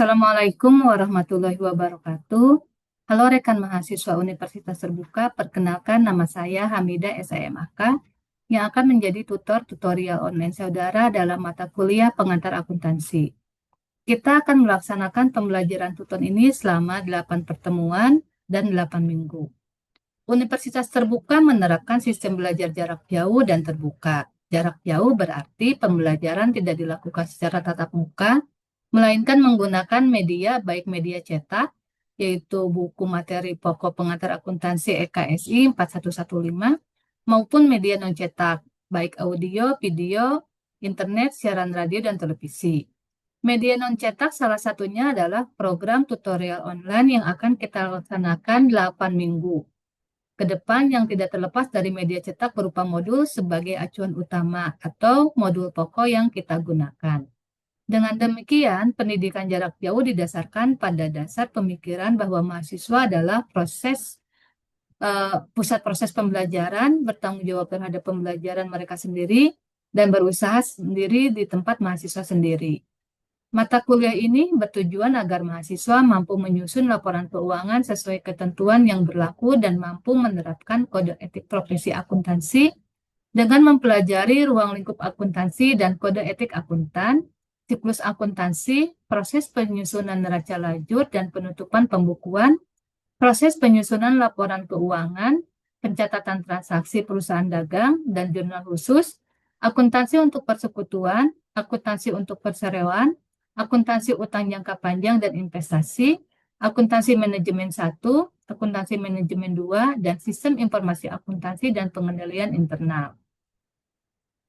Assalamualaikum warahmatullahi wabarakatuh. Halo rekan mahasiswa Universitas Terbuka, perkenalkan nama saya Hamidah SIMAK yang akan menjadi tutor tutorial online saudara dalam mata kuliah pengantar akuntansi. Kita akan melaksanakan pembelajaran tutor ini selama 8 pertemuan dan 8 minggu. Universitas Terbuka menerapkan sistem belajar jarak jauh dan terbuka. Jarak jauh berarti pembelajaran tidak dilakukan secara tatap muka, melainkan menggunakan media baik media cetak, yaitu buku materi pokok pengantar akuntansi EKSI 4115, maupun media non-cetak, baik audio, video, internet, siaran radio, dan televisi. Media non-cetak salah satunya adalah program tutorial online yang akan kita laksanakan 8 minggu ke depan yang tidak terlepas dari media cetak berupa modul sebagai acuan utama atau modul pokok yang kita gunakan. Dengan demikian, pendidikan jarak jauh didasarkan pada dasar pemikiran bahwa mahasiswa adalah pusat proses pembelajaran, bertanggung jawab terhadap pembelajaran mereka sendiri, dan berusaha sendiri di tempat mahasiswa sendiri. Mata kuliah ini bertujuan agar mahasiswa mampu menyusun laporan keuangan sesuai ketentuan yang berlaku dan mampu menerapkan kode etik profesi akuntansi dengan mempelajari ruang lingkup akuntansi dan kode etik akuntan, siklus akuntansi, proses penyusunan neraca lajur dan penutupan pembukuan, proses penyusunan laporan keuangan, pencatatan transaksi perusahaan dagang dan jurnal khusus, akuntansi untuk persekutuan, akuntansi untuk perseroan, akuntansi utang jangka panjang dan investasi, akuntansi manajemen 1, akuntansi manajemen 2, dan sistem informasi akuntansi dan pengendalian internal.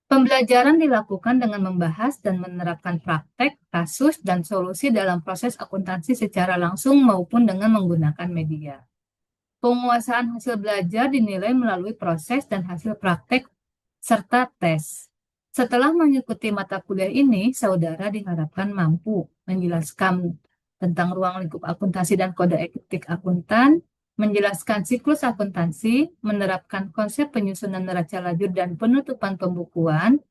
Pembelajaran dilakukan dengan membahas dan menerapkan praktek, kasus, dan solusi dalam proses akuntansi secara langsung maupun dengan menggunakan media. Penguasaan hasil belajar dinilai melalui proses dan hasil praktek serta tes. Setelah mengikuti mata kuliah ini, saudara diharapkan mampu menjelaskan tentang ruang lingkup akuntansi dan kode etik akuntan, menjelaskan siklus akuntansi, menerapkan konsep penyusunan neraca lajur dan penutupan pembukuan,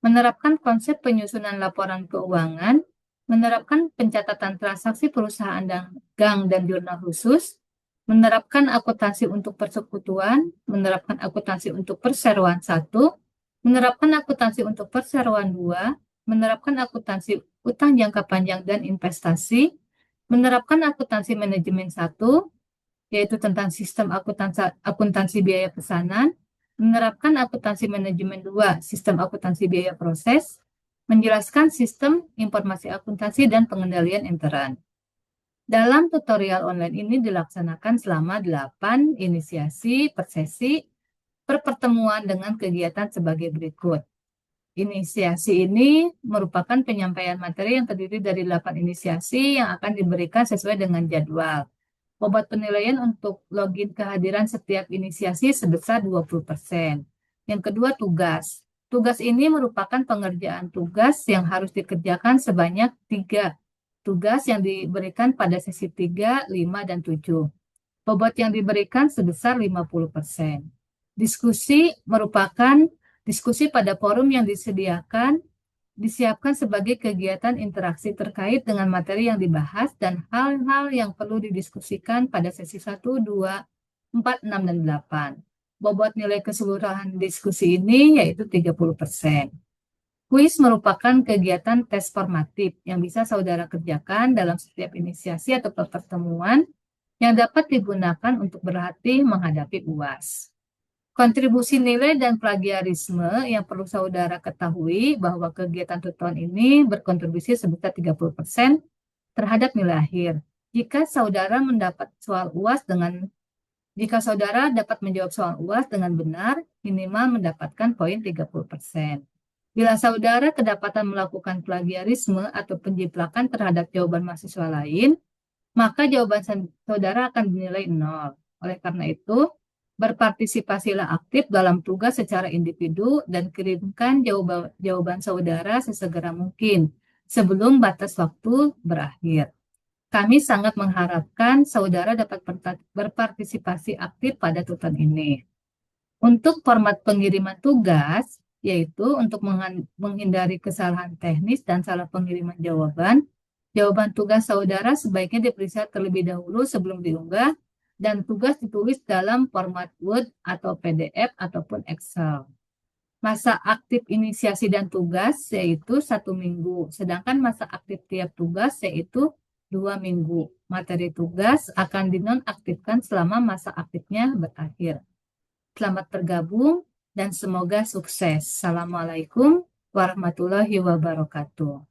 menerapkan konsep penyusunan laporan keuangan, menerapkan pencatatan transaksi perusahaan dagang dan jurnal khusus, menerapkan akuntansi untuk persekutuan, menerapkan akuntansi untuk perseroan 1, menerapkan akuntansi untuk perseroan 2, menerapkan akuntansi utang jangka panjang dan investasi, menerapkan akuntansi manajemen 1, yaitu tentang sistem akuntansi biaya pesanan, menerapkan akuntansi manajemen 2, sistem akuntansi biaya proses, menjelaskan sistem informasi akuntansi dan pengendalian intern. Dalam tutorial online ini dilaksanakan selama 8 inisiasi per sesi per pertemuan dengan kegiatan sebagai berikut. Inisiasi ini merupakan penyampaian materi yang terdiri dari 8 inisiasi yang akan diberikan sesuai dengan jadwal. Bobot penilaian untuk login kehadiran setiap inisiasi sebesar 20%. Yang kedua, tugas. Tugas ini merupakan pengerjaan tugas yang harus dikerjakan sebanyak 3 tugas yang diberikan pada sesi 3, 5, dan 7. Bobot yang diberikan sebesar 50%. Diskusi merupakan diskusi pada forum yang disiapkan sebagai kegiatan interaksi terkait dengan materi yang dibahas dan hal-hal yang perlu didiskusikan pada sesi 1, 2, 4, 6, dan 8. Bobot nilai keseluruhan diskusi ini yaitu 30%. Kuis merupakan kegiatan tes formatif yang bisa saudara kerjakan dalam setiap inisiasi atau pertemuan yang dapat digunakan untuk berlatih menghadapi UAS. Kontribusi nilai dan plagiarisme yang perlu saudara ketahui bahwa kegiatan tutoran ini berkontribusi sebesar 30% terhadap nilai akhir. Jika saudara dapat menjawab soal UAS dengan benar, minimal mendapatkan poin 30%. Bila saudara kedapatan melakukan plagiarisme atau penjiplakan terhadap jawaban mahasiswa lain, maka jawaban saudara akan dinilai 0. Oleh karena itu, berpartisipasilah aktif dalam tugas secara individu dan kirimkan jawaban saudara sesegera mungkin sebelum batas waktu berakhir. Kami sangat mengharapkan saudara dapat berpartisipasi aktif pada tutoran ini. Untuk format pengiriman tugas, yaitu untuk menghindari kesalahan teknis dan salah pengiriman jawaban, Jawaban tugas saudara sebaiknya diperiksa terlebih dahulu sebelum diunggah, dan tugas ditulis dalam format Word atau PDF ataupun Excel. Masa aktif inisiasi dan tugas yaitu 1 minggu, sedangkan masa aktif tiap tugas yaitu 2 minggu. Materi tugas akan dinonaktifkan selama masa aktifnya berakhir. Selamat bergabung dan semoga sukses. Assalamualaikum warahmatullahi wabarakatuh.